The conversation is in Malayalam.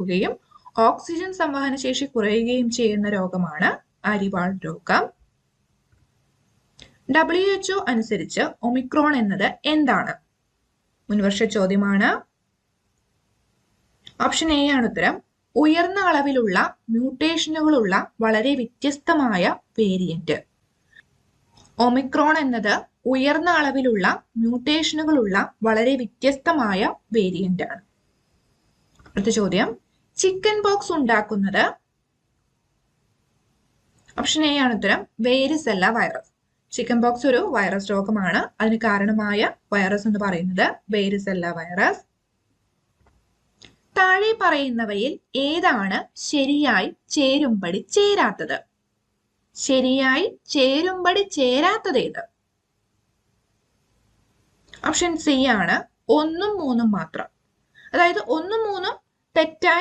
കൂടുകയും ഓക്സിജൻ സംവഹന ശേഷി കുറയുകയും ചെയ്യുന്ന രോഗമാണ് അരിവാൾ രോഗം. WHO അനുസരിച്ച് ഒമിക്രോൺ എന്നത് എന്താണ്? മുൻവർഷ ചോദ്യമാണ്. ഓപ്ഷൻ എ ആണ് ഉത്തരം. ഉയർന്ന അളവിലുള്ള മ്യൂട്ടേഷനുകളുള്ള വളരെ വ്യത്യസ്തമായ വേരിയന്റ്. ഒമിക്രോൺ എന്നത് ഉയർന്ന അളവിലുള്ള മ്യൂട്ടേഷനുകളുള്ള വളരെ വ്യത്യസ്തമായ വേരിയന്റ് ആണ്. അടുത്ത ചോദ്യം, ചിക്കൻ പോക്സ് ഉണ്ടാക്കുന്നത്? ഓപ്ഷൻ എ ആണ് ഉത്തരം. Varicella virus. ചിക്കൻ പോക്സ് ഒരു വൈറസ് രോഗമാണ്. അതിന് കാരണമായ വൈറസ് എന്ന് പറയുന്നത് വേരിസെല്ല വൈറസ്. താഴെ പറയുന്നവയിൽ ഏതാണ് ശരിയായി ചേരുംപടി ചേരാത്തത്? ശരിയായി ചേരുംപടി ചേരാത്തത് ഏത്? ഓപ്ഷൻ സി ആണ് 1 ഉം 3 ഉം മാത്രം. അതായത് 1 ഉം 3 ഉം തെറ്റായി